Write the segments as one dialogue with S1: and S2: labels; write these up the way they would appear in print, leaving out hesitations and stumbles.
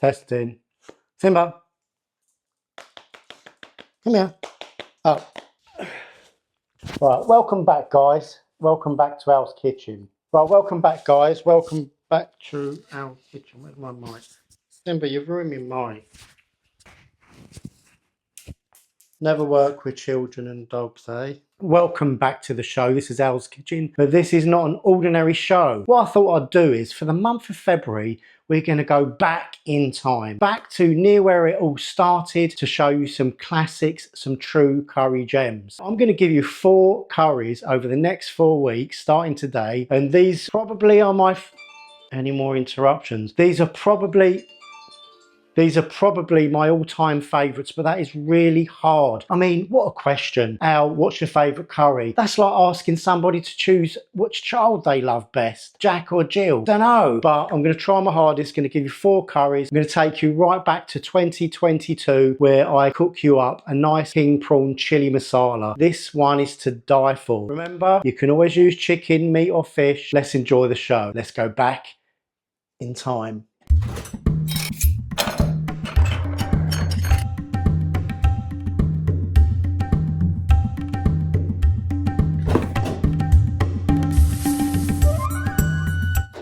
S1: Testing. Simba, come here. Oh. Right, welcome back, guys. Welcome back to Al's kitchen. Right, welcome back, guys. Welcome back to Al's kitchen. Where's my mic? Simba, you've ruined my mic. Never work with children and dogs, eh? Welcome back to the show. This is Al's Kitchen, but this is not an ordinary show. What I thought I'd do is, for the month of February, we're going to go back in time, back to near where it all started, to show you some classics, some true curry gems. I'm going to give you 4 curries over the next 4 weeks, starting today, and these probably are my... Any more interruptions? These are probably my all-time favourites, but that is really hard. I mean, what a question. Al, what's your favourite curry? That's like asking somebody to choose which child they love best, Jack or Jill. Don't know, but I'm going to try my hardest. Going to give you 4 curries. I'm going to take you right back to 2022, where I cook you up a nice King Prawn Chilli Masala. This one is to die for. Remember, you can always use chicken, meat or fish. Let's enjoy the show. Let's go back in time.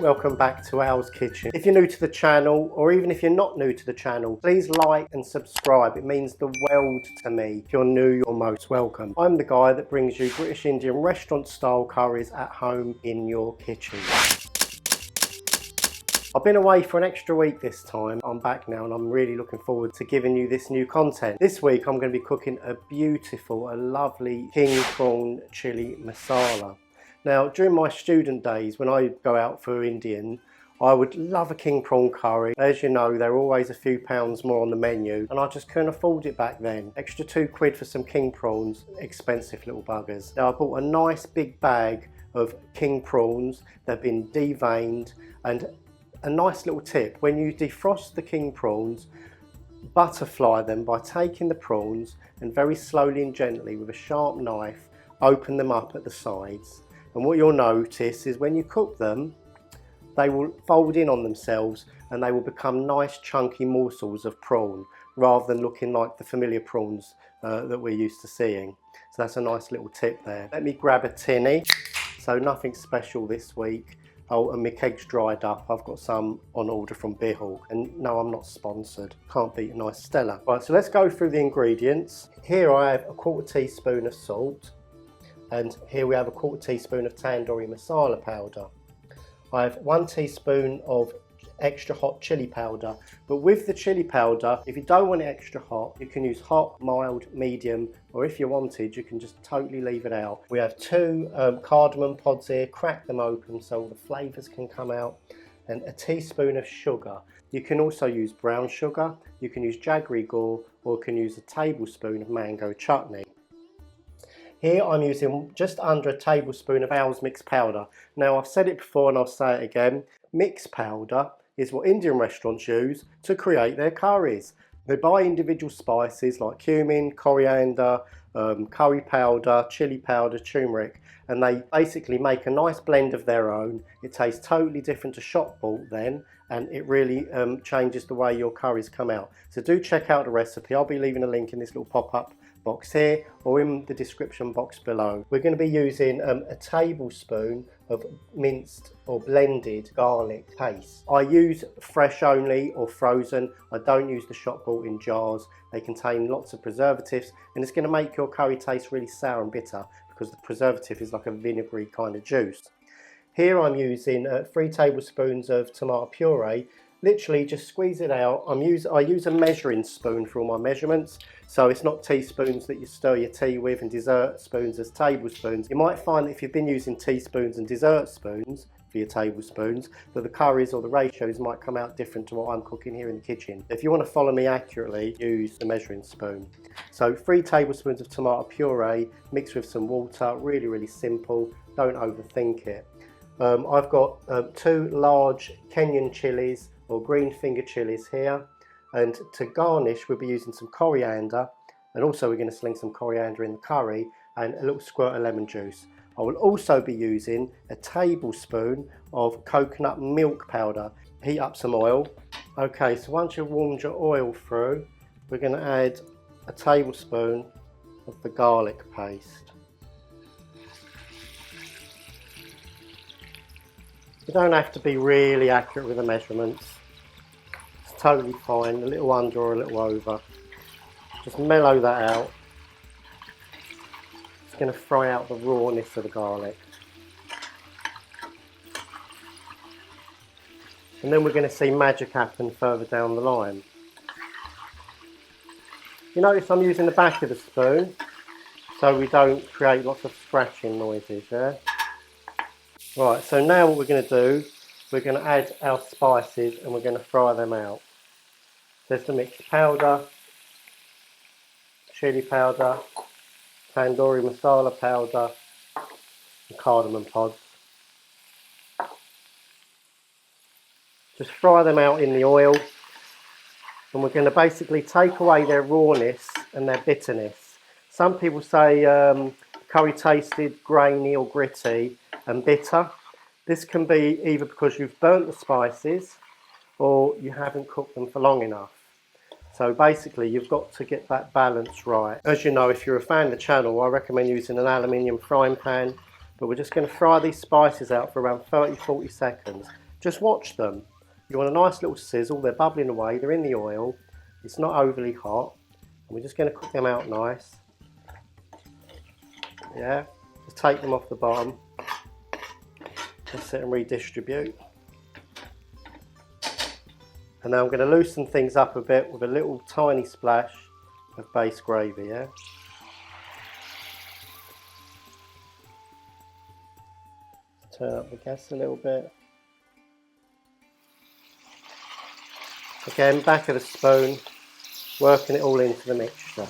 S1: Welcome back to Al's Kitchen. If you're new to the channel, or even if you're not new to the channel, please like and subscribe. It means the world to me. If you're new, you're most welcome. I'm the guy that brings you British Indian restaurant style curries at home in your kitchen. I've been away for an extra week this time. I'm back now and I'm really looking forward to giving you this new content. This week I'm going to be cooking a beautiful, a lovely King Prawn Chilli Masala. Now, during my student days, when I go out for Indian, I would love a king prawn curry. As you know, they're always a few pounds more on the menu, and I just couldn't afford it back then. Extra £2 for some king prawns, expensive little buggers. Now, I bought a nice big bag of king prawns. They've been deveined, and a nice little tip, when you defrost the king prawns, butterfly them by taking the prawns and very slowly and gently with a sharp knife, open them up at the sides. And what you'll notice is when you cook them, they will fold in on themselves and they will become nice chunky morsels of prawn rather than looking like the familiar prawns that we're used to seeing. So that's a nice little tip there. Let me grab a tinny. So nothing special this week. Oh, and my kegs dried up. I've got some on order from Beer Hall. And no, I'm not sponsored. Can't beat a nice Stella. Right, so let's go through the ingredients. Here I have a 1/4 teaspoon of salt. And here we have a 1/4 teaspoon of Tandoori Masala powder. I have 1 teaspoon of extra hot chili powder, but with the chili powder, if you don't want it extra hot, you can use hot, mild, medium, or if you wanted, you can just totally leave it out. We have 2 cardamom pods here, crack them open so all the flavours can come out, and a teaspoon of sugar. You can also use brown sugar, you can use jaggery gore, or you can use a tablespoon of mango chutney. Here I'm using just under a tablespoon of Al's mixed powder. Now, I've said it before and I'll say it again. Mixed powder is what Indian restaurants use to create their curries. They buy individual spices like cumin, coriander, curry powder, chili powder, turmeric, and they basically make a nice blend of their own. It tastes totally different to shop bought then, and it really changes the way your curries come out. So do check out the recipe. I'll be leaving a link in this little pop-up box here or in the description box below. We're going to be using a tablespoon of minced or blended garlic paste. I use fresh only or frozen. I don't use the shop bought in jars. They contain lots of preservatives and it's going to make your curry taste really sour and bitter because the preservative is like a vinegary kind of juice. Here I'm using 3 tablespoons of tomato puree. Literally just squeeze it out. I use a measuring spoon for all my measurements, so it's not teaspoons that you stir your tea with and dessert spoons as tablespoons. You might find that if you've been using teaspoons and dessert spoons for your tablespoons, that the curries or the ratios might come out different to what I'm cooking here in the kitchen. If you want to follow me accurately, use the measuring spoon. So 3 tablespoons of tomato puree mixed with some water, really simple, don't overthink it. I've got 2 large Kenyan chillies or green finger chilies here, and to garnish we'll be using some coriander, and also we're going to sling some coriander in the curry and a little squirt of lemon juice. I will also be using a tablespoon of coconut milk powder. Heat up some oil. Okay, so once you've warmed your oil through, we're going to add a tablespoon of the garlic paste. You don't have to be really accurate with the measurements. It's totally fine, a little under or a little over. Just mellow that out. It's going to fry out the rawness of the garlic. And then we're going to see magic happen further down the line. You notice I'm using the back of the spoon so we don't create lots of scratching noises, yeah? Right, so now what we're going to do, we're going to add our spices and we're going to fry them out. There's the mixed powder, chili powder, tandoori masala powder and cardamom pods. Just fry them out in the oil, and we're going to basically take away their rawness and their bitterness. Some people say curry tasted grainy or gritty and bitter. This can be either because you've burnt the spices or you haven't cooked them for long enough. So basically you've got to get that balance right. As you know, if you're a fan of the channel, I recommend using an aluminium frying pan, but we're just going to fry these spices out for around 30-40 seconds. Just watch them. You want a nice little sizzle, they're bubbling away, they're in the oil, it's not overly hot, and we're just going to cook them out nice. Yeah, just take them off the bottom, just sit and redistribute. And now I'm going to loosen things up a bit with a little tiny splash of base gravy, yeah. Turn up the gas a little bit. Again, back of the spoon, working it all into the mixture.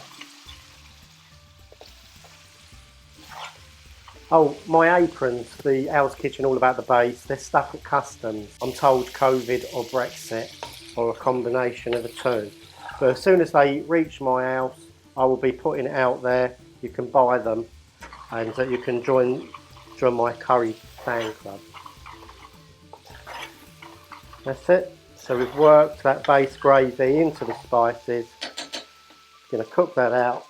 S1: Oh, my aprons, the Owl's Kitchen All About the Base, they're stuck at customs. I'm told COVID or Brexit, or a combination of the two. But as soon as they reach my house, I will be putting it out there. You can buy them, and you can join my curry fan club. That's it. So we've worked that base gravy into the spices. Going to cook that out.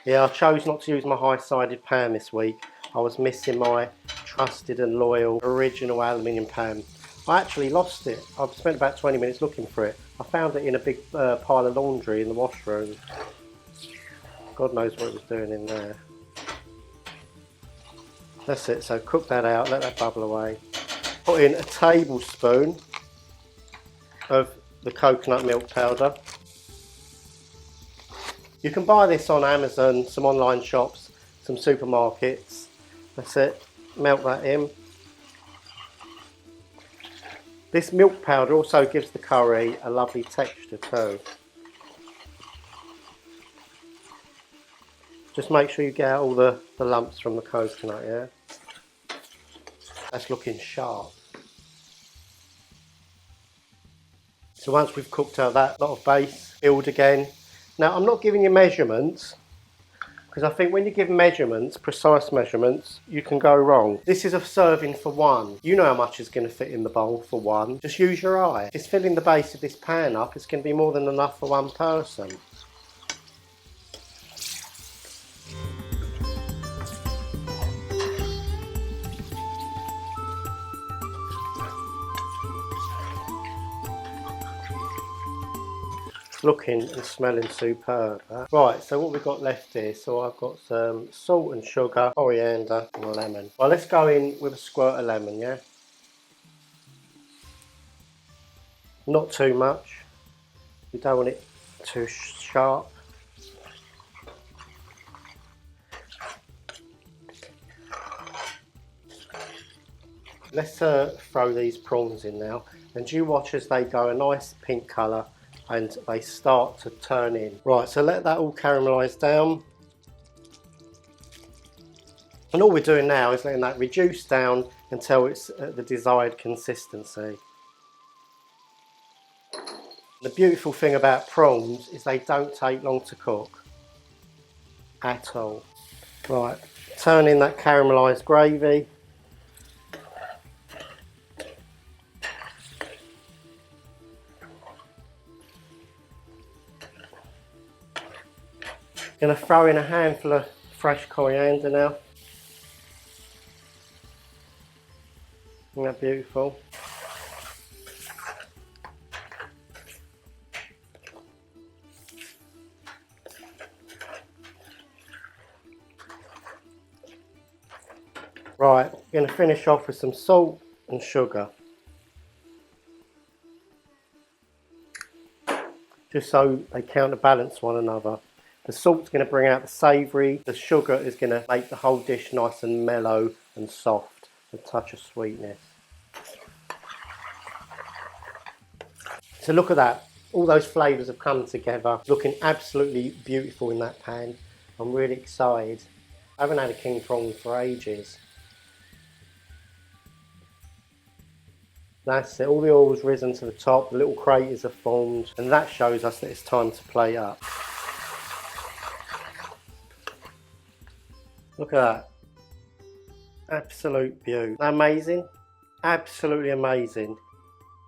S1: Yeah, I chose not to use my high-sided pan this week. I was missing my trusted and loyal original aluminium pan. I actually lost it. I've spent about 20 minutes looking for it. I found it in a big pile of laundry in the washroom. God knows what it was doing in there. That's it, so cook that out, let that bubble away. Put in a tablespoon of the coconut milk powder. You can buy this on Amazon, some online shops, some supermarkets. That's it, melt that in. This milk powder also gives the curry a lovely texture too. Just make sure you get out all the lumps from the coconut, yeah? That's looking sharp. So once we've cooked out that lot of base, build again. Now I'm not giving you measurements, because I think when you give measurements, precise measurements, you can go wrong. This is a serving for one. You know how much is going to fit in the bowl for one. Just use your eye. If it's filling the base of this pan up, it's going to be more than enough for one person. Looking and smelling superb. Right, so what we've got left here, so I've got some salt and sugar, coriander and lemon. Well, let's go in with a squirt of lemon, yeah? Not too much. We don't want it too sharp. Let's throw these prawns in now, and you watch as they go a nice pink colour and they start to turn in. Right, so let that all caramelise down. And all we're doing now is letting that reduce down until it's at the desired consistency. The beautiful thing about prawns is they don't take long to cook at all. Right, turn in that caramelised gravy. Going to throw in a handful of fresh coriander now. Isn't that beautiful? Right, I'm going to finish off with some salt and sugar. Just so they counterbalance one another. The salt's going to bring out the savoury, the sugar is going to make the whole dish nice and mellow and soft, with a touch of sweetness. So look at that, all those flavours have come together, looking absolutely beautiful in that pan. I'm really excited. I haven't had a king prawn for ages. That's it, all the oil's risen to the top, the little craters have formed, and that shows us that it's time to plate up. Look at that. Absolute beauty. Amazing. Absolutely amazing.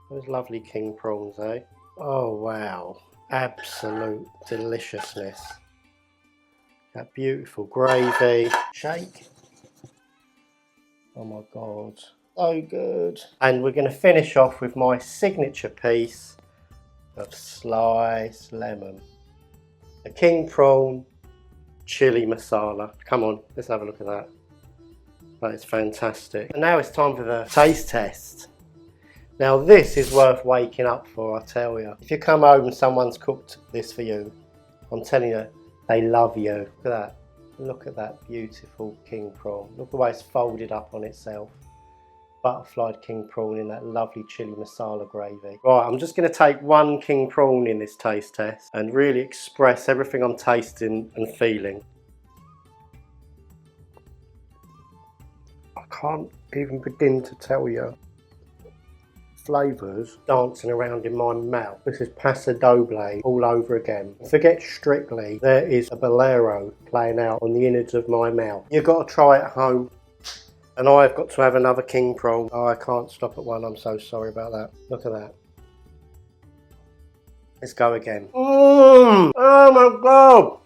S1: Those lovely king prawns, eh? Oh wow. Absolute deliciousness. That beautiful gravy. Shake. Oh my god. So good. And we're going to finish off with my signature piece of sliced lemon. A king prawn chili masala. Come on, let's have a look at that. That is fantastic. And now it's time for the taste test. Now this is worth waking up for, I tell you. If you come home and someone's cooked this for you, I'm telling you, they love you. Look at that. Look at that beautiful king prawn. Look the way it's folded up on itself. Butterflied king prawn in that lovely chili masala gravy. Right, I'm just going to take one king prawn in this taste test and really express everything I'm tasting and feeling. I can't even begin to tell you. Flavours dancing around in my mouth. This is Paso Doble all over again. Forget Strictly, there is a bolero playing out on the innards of my mouth. You've got to try it at home. And I've got to have another king prawn. Oh, I can't stop at one, I'm so sorry about that. Look at that. Let's go again. Oh my god!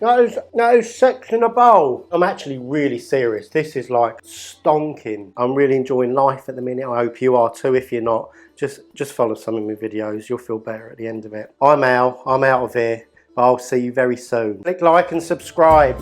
S1: That is sex in a bowl. I'm actually really serious. This is like stonking. I'm really enjoying life at the minute. I hope you are too. If you're not, just follow some of my videos. You'll feel better at the end of it. I'm out of here. But I'll see you very soon. Click like and subscribe.